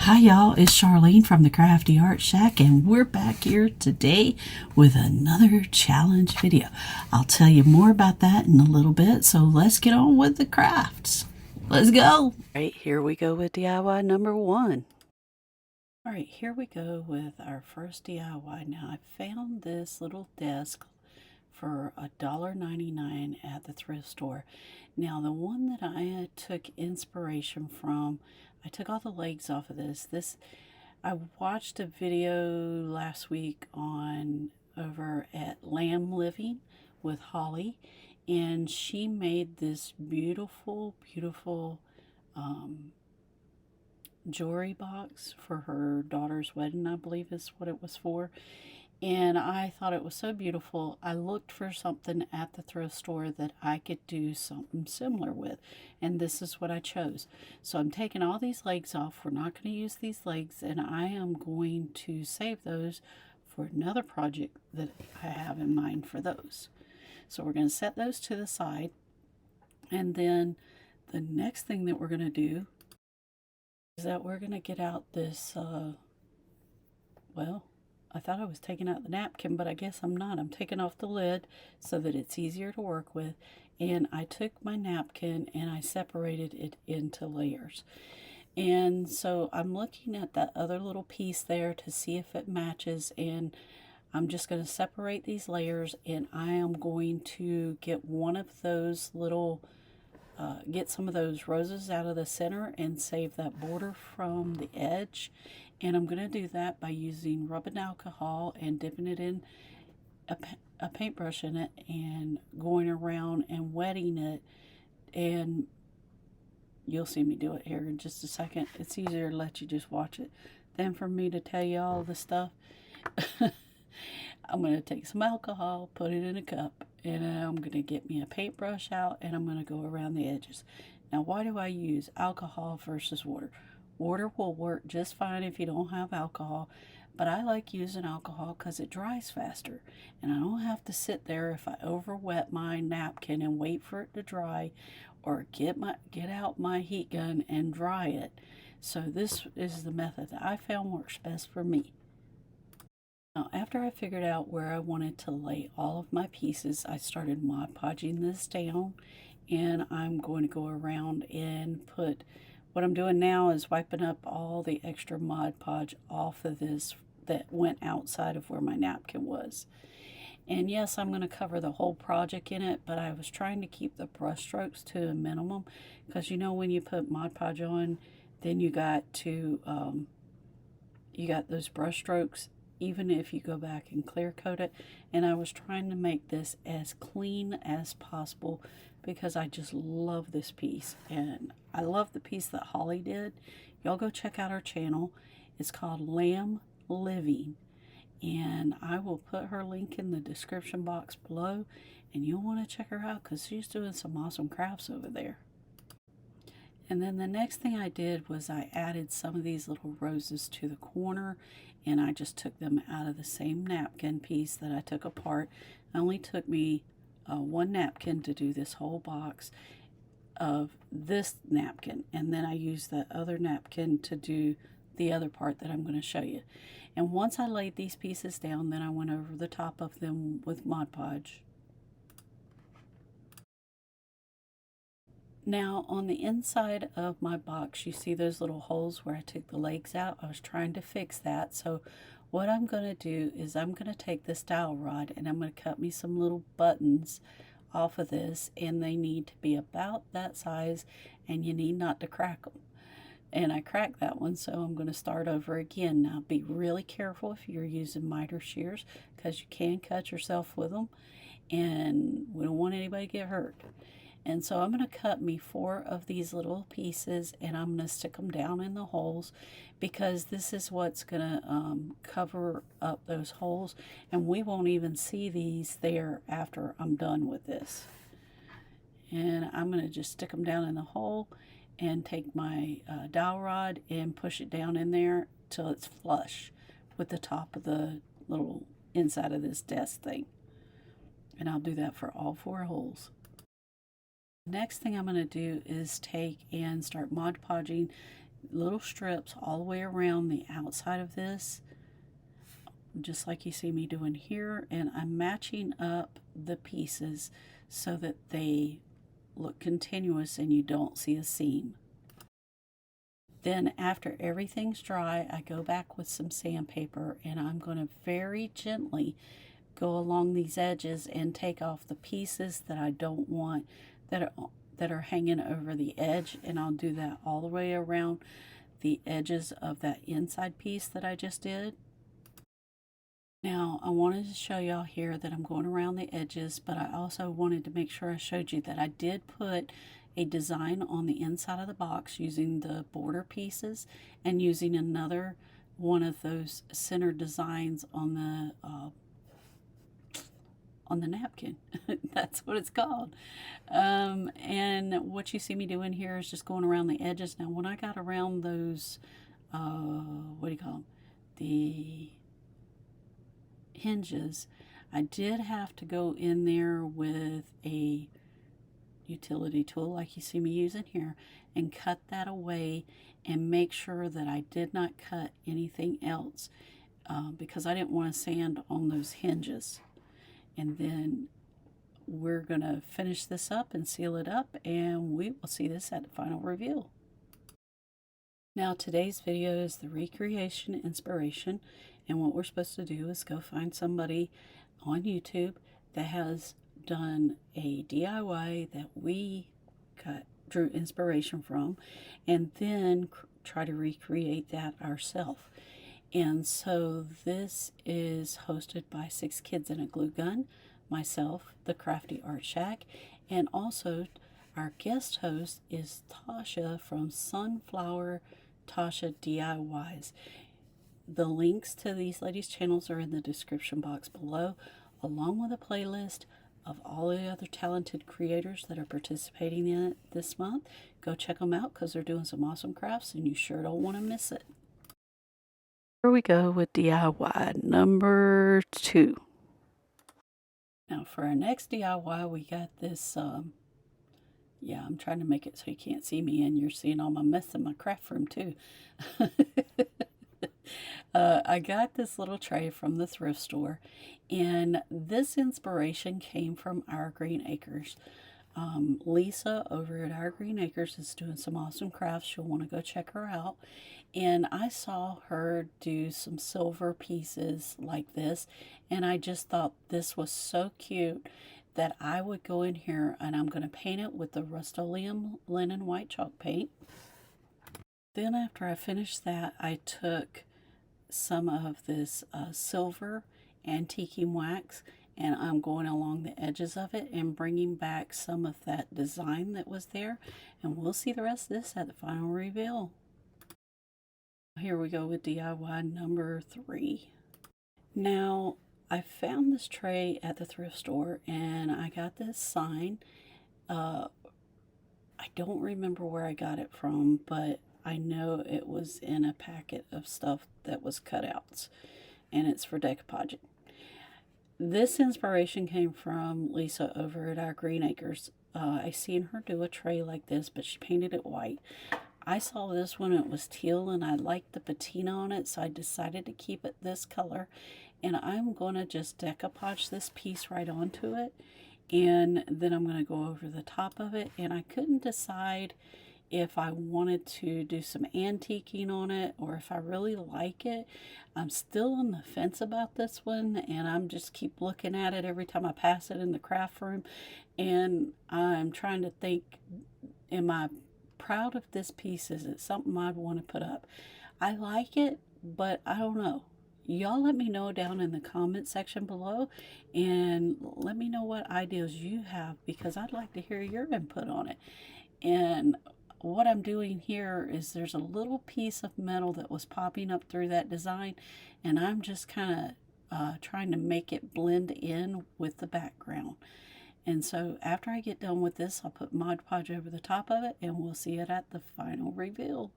Hi y'all, it's Charlene from the Craftyartshack, and we're back here today with another challenge video. I'll tell you more about that in a little bit, so let's get on with the crafts. Let's go! Alright, here we go with DIY number 1. Alright, here we go with our first DIY. Now I found this little desk for $1.99 at the thrift store. Now the one that I took inspiration from, I took all the legs off of this. I watched a video last week on over at Lamb Living with Holly, and she made this beautiful jewelry box for her daughter's wedding, I believe is what it was for. And I thought it was so beautiful. I looked for something at the thrift store that I could do something similar with. And this is what I chose. So I'm taking all these legs off. We're not going to use these legs. And I am going to save those for another project that I have in mind for those. So we're going to set those to the side. And then the next thing that we're going to do is that we're going to get out this, well, I thought I was taking out the napkin, but I guess I'm not. I'm taking off the lid so that it's easier to work with. And I took my napkin and I separated it into layers. And so I'm looking at that other little piece there to see if it matches. And I'm just going to separate these layers, and I am going to get one of those little, get some of those roses out of the center and save that border from the edge. And I'm going to do that by using rubbing alcohol and dipping it in a paintbrush in it and going around and wetting it. And you'll see me do it here in just a second. It's easier to let you just watch it than for me to tell you all the stuff. I'm going to take some alcohol, put it in a cup, and I'm going to get me a paintbrush out, and I'm going to go around the edges. Now, why do I use alcohol versus water? Water will work just fine if you don't have alcohol, but I like using alcohol because it dries faster, and I don't have to sit there if I over wet my napkin and wait for it to dry, or get out my heat gun and dry it. So this is the method that I found works best for me. Now, after I figured out where I wanted to lay all of my pieces, I started Mod Podging this down, and I'm going to go around and put, what I'm doing now is wiping up all the extra Mod Podge off of this that went outside of where my napkin was. And yes, I'm going to cover the whole project in it, but I was trying to keep the brush strokes to a minimum, because you know when you put Mod Podge on, then you got those brush strokes even if you go back and clear coat it. And I was trying to make this as clean as possible because I just love this piece, and I love the piece that Holly did. Y'all go check out her channel. It's called Lamb Living, and I will put her link in the description box below, and you'll want to check her out because she's doing some awesome crafts over there. And then the next thing I did was I added some of these little roses to the corner, and I just took them out of the same napkin piece that I took apart. It only took me one napkin to do this whole box of this napkin, and then I used that other napkin to do the other part that I'm going to show you. And once I laid these pieces down, then I went over the top of them with Mod Podge. Now on the inside of my box, you see those little holes where I took the legs out. I was trying to fix that. So what I'm going to do is I'm going to take this dowel rod and I'm going to cut me some little buttons off of this, and they need to be about that size, and you need not to crack them. And I cracked that one, so I'm going to start over again. Now be really careful if you're using miter shears, because you can cut yourself with them, and we don't want anybody to get hurt. And so I'm going to cut me 4 of these little pieces, and I'm going to stick them down in the holes, because this is what's going to cover up those holes, and we won't even see these there after I'm done with this. And I'm going to just stick them down in the hole and take my dowel rod and push it down in there till it's flush with the top of the little inside of this desk thing. And I'll do that for all 4 holes. Next thing I'm going to do is take and start Mod Podging little strips all the way around the outside of this, just like you see me doing here, and I'm matching up the pieces so that they look continuous and you don't see a seam. Then after everything's dry, I go back with some sandpaper and I'm going to very gently go along these edges and take off the pieces that I don't want that are hanging over the edge, and I'll do that all the way around the edges of that inside piece that I just did. Now I wanted to show y'all here that I'm going around the edges, but I also wanted to make sure I showed you that I did put a design on the inside of the box using the border pieces and using another one of those center designs on the napkin. That's what it's called. And what you see me doing here is just going around the edges. Now when I got around those what do you call them, the hinges, I did have to go in there with a utility tool like you see me using here and cut that away and make sure that I did not cut anything else because I didn't want to sand on those hinges. And then we're going to finish this up and seal it up, and we will see this at the final reveal. Now today's video is the recreation inspiration, and what we're supposed to do is go find somebody on YouTube that has done a DIY that we drew inspiration from, and then try to recreate that ourselves. And so this is hosted by 6 Kids and a Glue Gun, myself, the Craftyartshack, and also our guest host is Tasha from Sunflower Tasha DIYs. The links to these ladies' channels are in the description box below, along with a playlist of all the other talented creators that are participating in it this month. Go check them out because they're doing some awesome crafts and you sure don't want to miss it. Here we go with DIY number 2. Now for our next DIY, we got this, yeah, I'm trying to make it so you can't see me and you're seeing all my mess in my craft room too. I got this little tray from the thrift store, and this inspiration came from Our Green Acres. Lisa over at Our Green Acres is doing some awesome crafts. You'll want to go check her out. And I saw her do some silver pieces like this, and I just thought this was so cute that I would go in here and I'm going to paint it with the Rust-Oleum Linen White Chalk paint. Then after I finished that, I took some of this silver antiquing wax, and I'm going along the edges of it and bringing back some of that design that was there, and we'll see the rest of this at the final reveal. Here we go with DIY number 3. Now I found this tray at the thrift store and I got this sign. I don't remember where I got it from, but I know it was in a packet of stuff that was cutouts, and it's for decoupaging. This inspiration came from Lisa over at Our Green Acres. I seen her do a tray like this, but she painted it white. I saw this one, it was teal, and I liked the patina on it, so I decided to keep it this color. And I'm going to just decoupage this piece right onto it, and then I'm going to go over the top of it. And I couldn't decide if I wanted to do some antiquing on it or if I really like it. I'm still on the fence about this one, and I'm just keep looking at it every time I pass it in the craft room, and I'm trying to think, am I proud of this piece? Is it something I'd want to put up? I like it, but I don't know. Y'all let me know down in the comment section below, and let me know what ideas you have, because I'd like to hear your input on it. And what I'm doing here is there's a little piece of metal that was popping up through that design, and I'm just kind of trying to make it blend in with the background. And so after I get done with this, I'll put Mod Podge over the top of it, and we'll see it at the final reveal.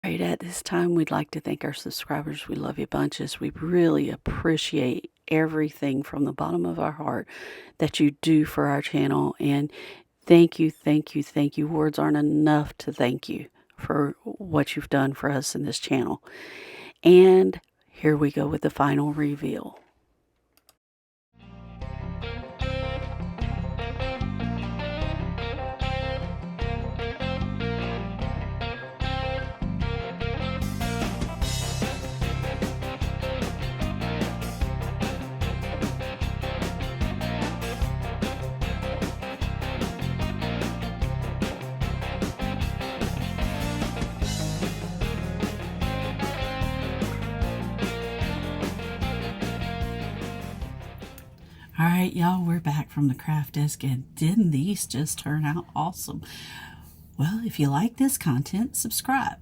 Right at this time, we'd like to thank our subscribers. We love you bunches. We really appreciate everything from the bottom of our heart that you do for our channel. And thank you, thank you, thank you. Words aren't enough to thank you for what you've done for us in this channel. And here we go with the final reveal. All right, y'all, we're back from the craft desk, and didn't these just turn out awesome? Well, if you like this content, subscribe,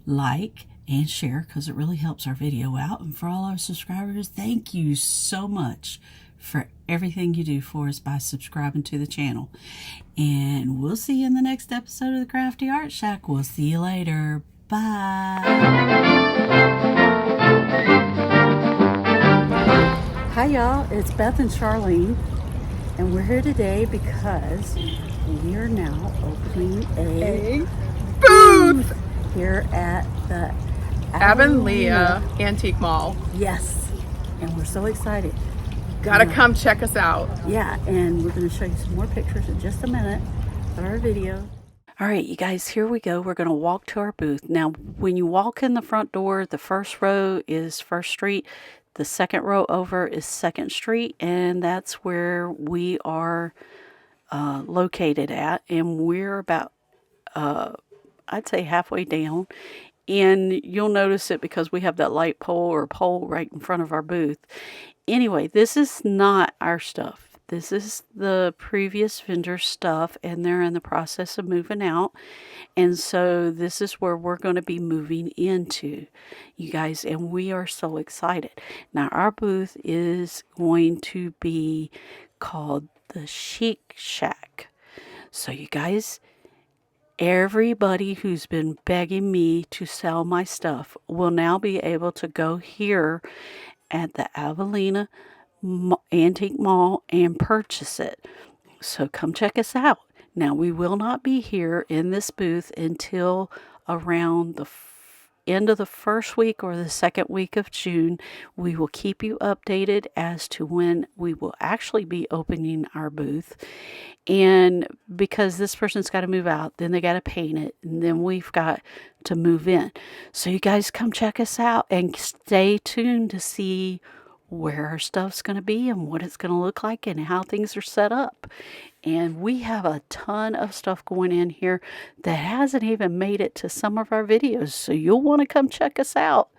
like, and share, because it really helps our video out. And for all our subscribers, thank you so much for everything you do for us by subscribing to the channel. And we'll see you in the next episode of the Crafty Art Shack. We'll see you later. Bye. Hi y'all, it's Beth and Charlene, and we're here today because we are now opening a booth here at the Avonlea Antique Mall. Yes, and we're so excited. Gotta come check us out. Yeah, and we're going to show you some more pictures in just a minute of our video. All right, you guys, here we go. We're going to walk to our booth. Now, when you walk in the front door, the first row is First Street. The second row over is 2nd Street, and that's where we are located at. And we're about, I'd say, halfway down. And you'll notice it because we have that light pole or pole right in front of our booth. Anyway, this is not our stuff. This is the previous vendor's stuff, and they're in the process of moving out. And so this is where we're going to be moving into, you guys, and we are so excited. Now, our booth is going to be called the Chic Shack. So, you guys, everybody who's been begging me to sell my stuff will now be able to go here at the Avonlea Antique Mall and purchase it. So come check us out. Now, we will not be here in this booth until around the end of the first week or the second week of June. We will keep you updated as to when we will actually be opening our booth. And because this person's got to move out, then they got to paint it, and then we've got to move in. So you guys come check us out and stay tuned to see where our stuff's going to be and what it's going to look like and how things are set up. And we have a ton of stuff going in here that hasn't even made it to some of our videos, so you'll want to come check us out.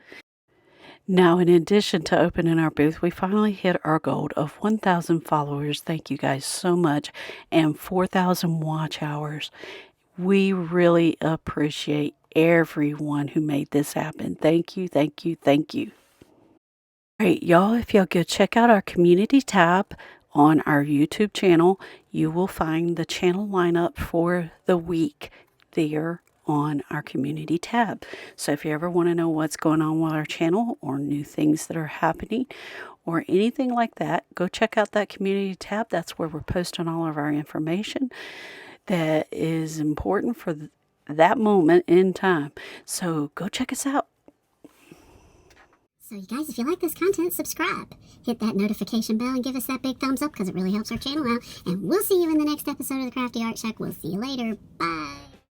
Now, in addition to opening our booth, we finally hit our goal of 1,000 followers. Thank you guys so much. And 4,000 watch hours. We really appreciate everyone who made this happen. Thank you, thank you, thank you. All right, y'all, if y'all go check out our community tab on our YouTube channel, you will find the channel lineup for the week there on our community tab. So if you ever want to know what's going on with our channel or new things that are happening or anything like that, go check out that community tab. That's where we're posting all of our information that is important for that moment in time. So go check us out. So you guys, if you like this content, subscribe. Hit that notification bell and give us that big thumbs up because it really helps our channel out. And we'll see you in the next episode of the Crafty Art Shack. We'll see you later. Bye.